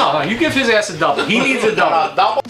No, you give his ass a double. He needs a double. Double.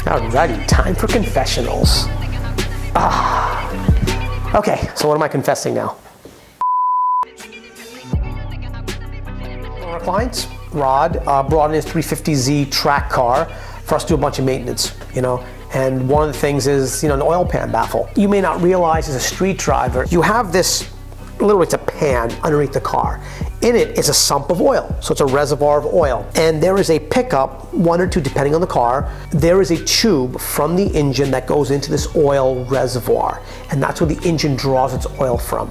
Alrighty, time for confessionals. Okay, so what am I confessing now? Our clients, Rod, brought in his 350Z track car for us to do a bunch of maintenance, you know. And one of the things is, you know, an oil pan baffle. You may not realize as a street driver, you have this, literally it's a pan underneath the car. In it is a sump of oil, so it's a reservoir of oil. And there is a pickup, one or two depending on the car, there is a tube from the engine that goes into this oil reservoir. And that's where the engine draws its oil from.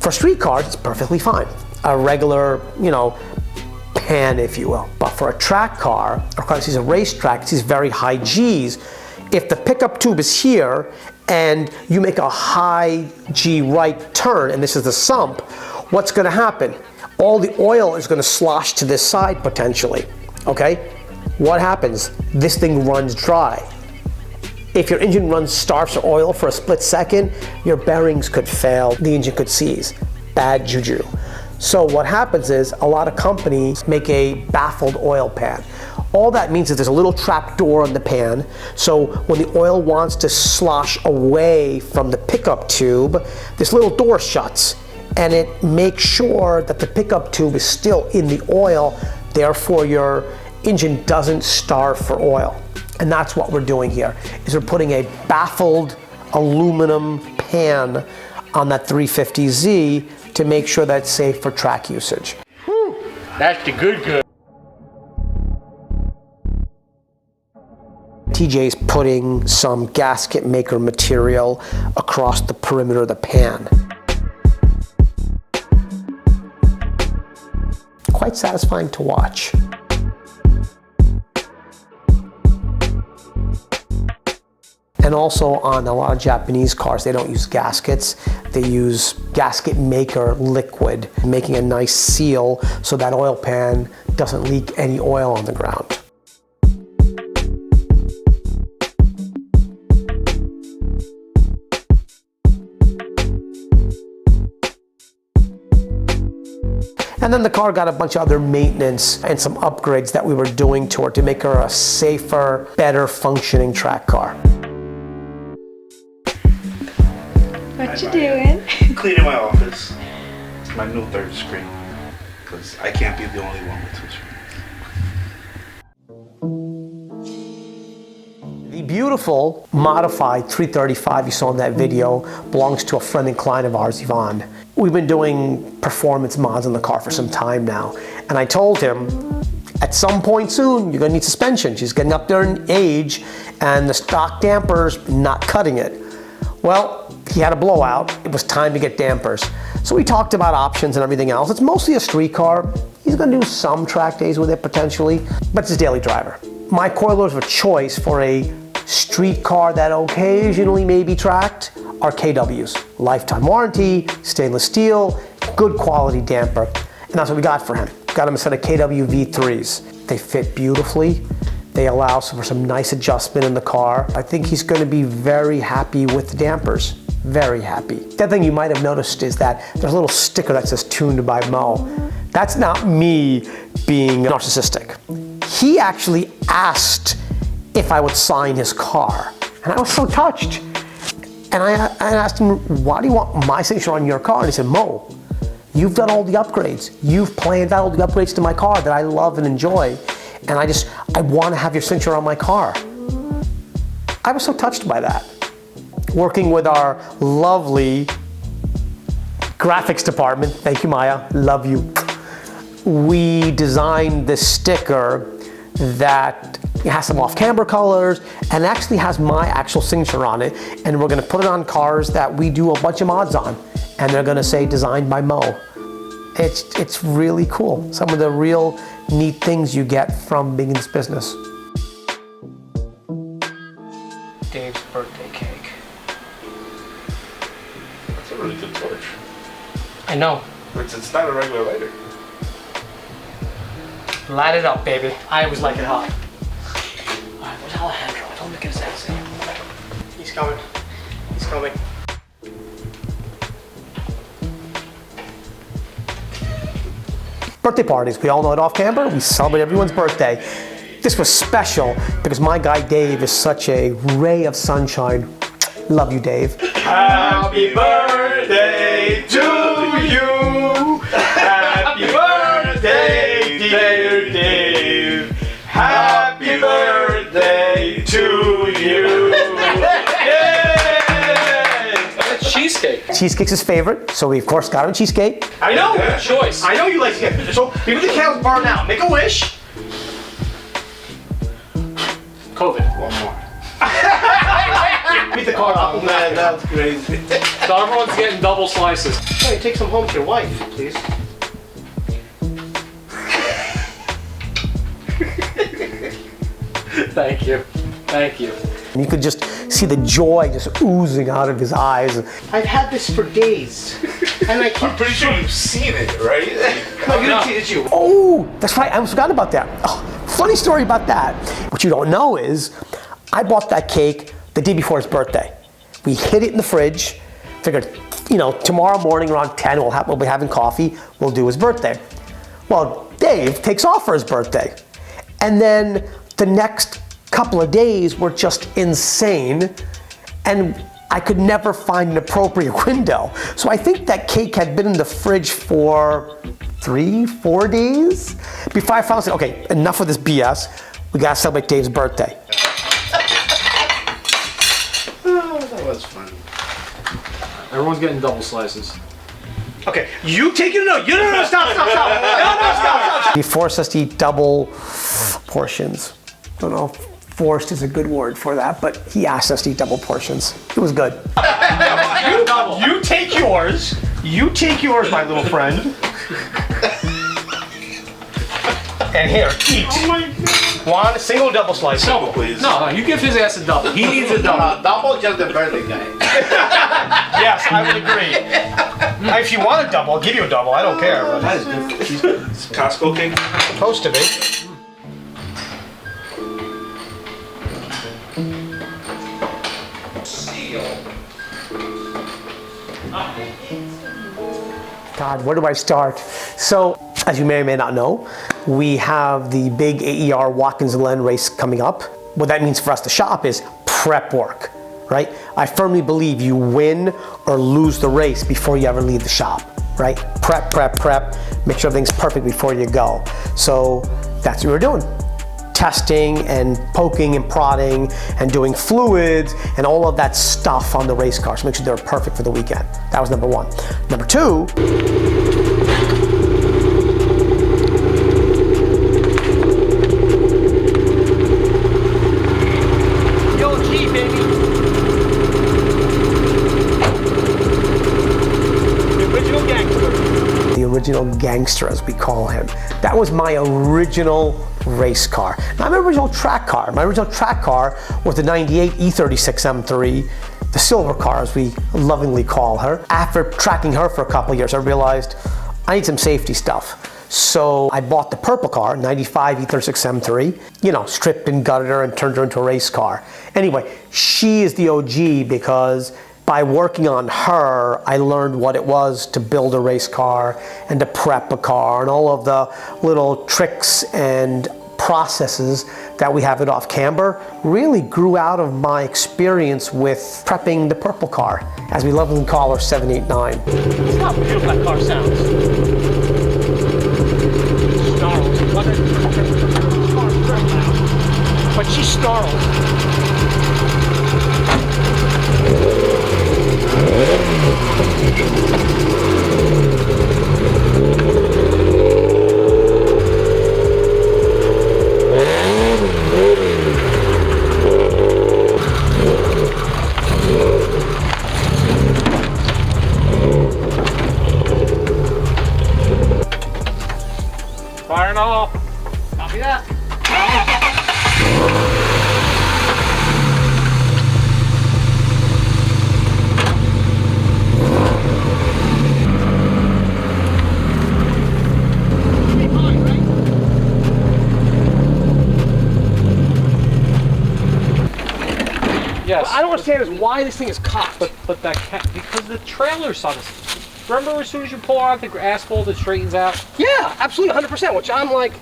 For street cars, it's perfectly fine. A regular, you know, pan, if you will. But for a track car, or car that sees a racetrack, it sees very high Gs. If the pickup tube is here and you make a high G right turn, and this is the sump, what's gonna happen? All the oil is gonna slosh to this side potentially, okay? What happens? This thing runs dry. If your engine runs starts oil for a split second, your bearings could fail, the engine could seize. Bad juju. So what happens is a lot of companies make a baffled oil pan. All that means is there's a little trap door on the pan, so when the oil wants to slosh away from the pickup tube, this little door shuts and it makes sure that the pickup tube is still in the oil, therefore your engine doesn't starve for oil. And that's what we're doing here, is we're putting a baffled aluminum pan on that 350Z to make sure that's safe for track usage. Whew, that's the good. TJ's putting some gasket maker material across the perimeter of the pan. Quite satisfying to watch. And also on a lot of Japanese cars, they don't use gaskets. They use gasket maker liquid, making a nice seal so that oil pan doesn't leak any oil on the ground. And then the car got a bunch of other maintenance and some upgrades that we were doing to it to make her a safer, better functioning track car. What you doing? Cleaning my office. It's my new third screen. Because I can't be the only one with two screens. The beautiful modified 335 you saw in that video belongs to a friend and client of ours, Yvonne. We've been doing performance mods on the car for some time now. And I told him, at some point soon, you're gonna need suspension. She's getting up there in age and the stock dampers not cutting it. Well, he had a blowout. It was time to get dampers. So we talked about options and everything else. It's mostly a street car. He's gonna do some track days with it potentially, but it's a daily driver. My coilers of choice for a street car that occasionally may be tracked are KWs. Lifetime warranty, stainless steel, good quality damper. And that's what we got for him. Got him a set of KW V3s. They fit beautifully. They allow for some nice adjustment in the car. I think he's going to be very happy with the dampers. Very happy. The other thing you might have noticed is that there's a little sticker that says tuned by Mo. That's not me being narcissistic. He actually asked if I would sign his car. And I was so touched. And I asked him, why do you want my signature on your car? And he said, Mo, you've done all the upgrades. You've planned out all the upgrades to my car that I love and enjoy. And I want to have your signature on my car. I was so touched by that. Working with our lovely graphics department, thank you, Maya, love you. We designed this sticker that It has some off-camber colors, and it actually has my actual signature on it. And we're gonna put it on cars that we do a bunch of mods on. And they're gonna say designed by Mo. It's really cool. Some of the real neat things you get from being in this business. Dave's birthday cake. That's a really good torch. I know. It's not a regular lighter. Light it up, baby. I always like it hot. All right, where's Alejandro? Don't make it sexy. He's coming. He's coming. Birthday parties. We all know at OffCamber, we celebrate everyone's birthday. This was special because my guy Dave is such a ray of sunshine. Love you, Dave. Happy birthday to you. Happy birthday, dear Dave. Happy birthday to you. That's cheesecake. Cheesecake's his favorite, so we of course got him cheesecake. I know. Good choice. I know you like it. So people the candles burn out. Make a wish. COVID. One more. Beat the car up. Man, that's crazy. So everyone's getting double slices. Hey, take some home to your wife, please. Thank you. Thank you. And you could just see the joy just oozing out of his eyes. I've had this for days, and I keep. I'm pretty sure you've seen it, right? No, you didn't see it, it's you. Oh, that's right. I almost forgot about that. Oh, funny story about that. What you don't know is, I bought that cake the day before his birthday. We hid it in the fridge. Figured, you know, tomorrow morning around 10, we'll be having coffee. We'll do his birthday. Well, Dave takes off for his birthday, and then the next couple of days were just insane, and I could never find an appropriate window. So I think that cake had been in the fridge for 3-4 days before I finally said, okay, enough of this BS. We gotta celebrate Dave's birthday. Oh, that was fun. Everyone's getting double slices. Okay, you take it. No, stop. Stop. He forced us to eat double portions. Don't know if forced is a good word for that, but he asked us to eat double portions. It was good. You take yours. You take yours, my little friend. And here, eat. Oh my God. One single double slice. Double, please. No, you give his ass a double. He needs a double. Double, just the birthday guy. Yes, I would agree. If you want a double, I'll give you a double. I don't care. But That is good. It's Costco cake. it's supposed to be. God, where do I start? So, as you may or may not know, we have the big AER Watkins Glen race coming up. What that means for us to shop is prep work, right? I firmly believe you win or lose the race before you ever leave the shop, right? Prep, make sure everything's perfect before you go. So that's what we're doing. Testing and poking and prodding and doing fluids and all of that stuff on the race cars to make sure they're perfect for the weekend. That was number one. Number two, original gangster, as we call him. That was my original race car. Not my original track car. My original track car was the 98 E36 M3, the silver car, as we lovingly call her. After tracking her for a couple of years, I realized I need some safety stuff. So I bought the purple car, 95 E36 M3, you know, stripped and gutted her and turned her into a race car. Anyway, she is the OG because by working on her, I learned what it was to build a race car and to prep a car and all of the little tricks and processes that we have at OffCamber really grew out of my experience with prepping the purple car, as we lovingly call her 789. It's not beautiful that car sounds. Snarls. But she snarls. Oh, copy that. Yes. What I don't understand is why this thing is cocked. But that can't, because the trailer's on this. Remember as soon as you pull out the asphalt, it straightens out? Yeah, absolutely, 100%, which I'm like,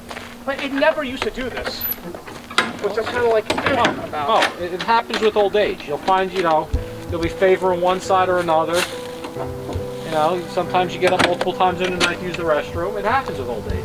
but it never used to do this. Which I'm kind of like, about. Oh, it happens with old age. You'll find, you'll be favoring one side or another. Sometimes you get up multiple times in the night to use the restroom. It happens with old age.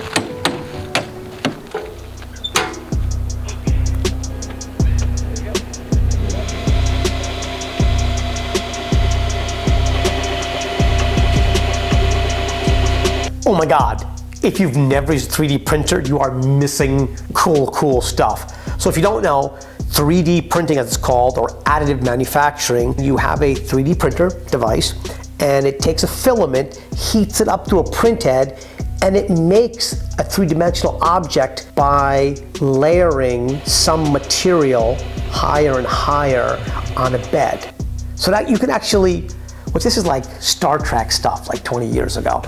Oh my God, if you've never used a 3D printer, you are missing cool stuff. So if you don't know, 3D printing as it's called, or additive manufacturing, you have a 3D printer device and it takes a filament, heats it up to a print head, and it makes a three-dimensional object by layering some material higher and higher on a bed. So that you can actually, which this is like Star Trek stuff like 20 years ago.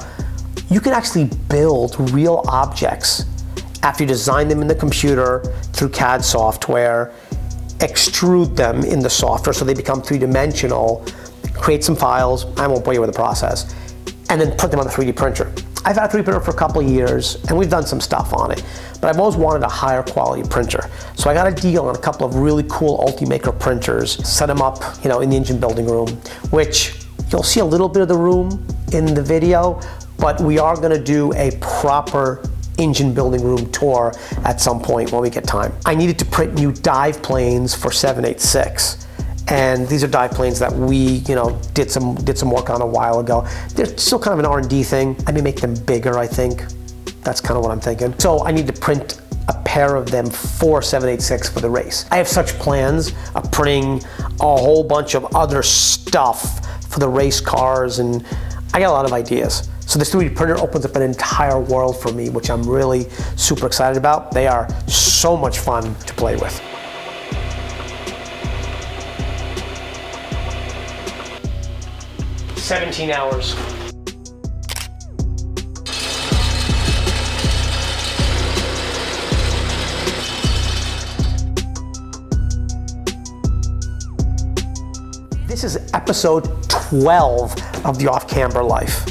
You can actually build real objects after you design them in the computer through CAD software, extrude them in the software so they become three-dimensional, create some files, I won't bore you with the process, and then put them on the 3D printer. I've had a 3D printer for a couple of years and we've done some stuff on it, but I've always wanted a higher quality printer. So I got a deal on a couple of really cool ULTIMAKER printers, set them up in the engine building room, which you'll see a little bit of the room in the video, but we are going to do a proper engine building room tour at some point when we get time. I needed to print new dive planes for 786, and these are dive planes that we did some work on a while ago. They're still kind of an R&D thing. I may make them bigger, I think. That's kind of what I'm thinking. So I need to print a pair of them for 786 for the race. I have such plans of printing a whole bunch of other stuff for the race cars, and I got a lot of ideas. So this 3D printer opens up an entire world for me, which I'm really super excited about. They are so much fun to play with. "17 hours. This is episode 12 of the OffCamber Life.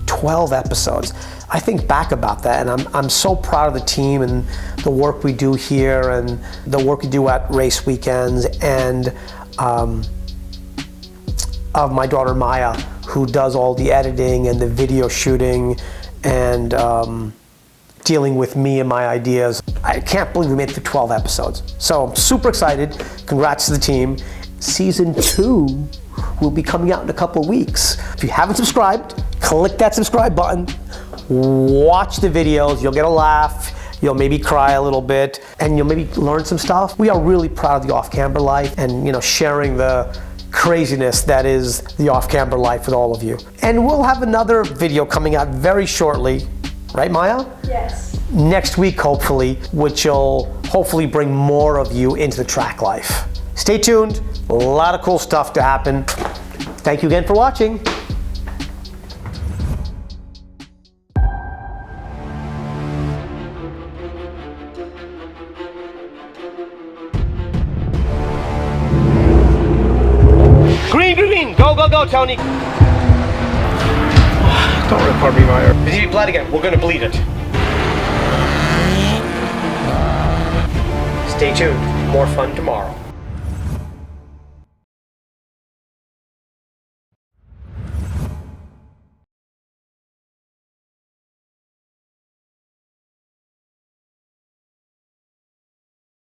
12 episodes. I think back about that and I'm so proud of the team and the work we do here and the work we do at race weekends, and of my daughter Maya, who does all the editing and the video shooting and dealing with me and my ideas. I can't believe we made it through 12 episodes. So I'm super excited. Congrats to the team. Season 2 will be coming out in a couple of weeks. If you haven't subscribed, click that subscribe button, watch the videos, you'll get a laugh, you'll maybe cry a little bit, and you'll maybe learn some stuff. We are really proud of the OffCamber Life and sharing the craziness that is the OffCamber Life with all of you. And we'll have another video coming out very shortly, right Maya? Yes. Next week hopefully, which will hopefully bring more of you into the track life. Stay tuned, a lot of cool stuff to happen. Thank you again for watching. Green, go, Tony. Don't record me, Meyer. If you need blood again, we're gonna bleed it. Stay tuned, more fun tomorrow.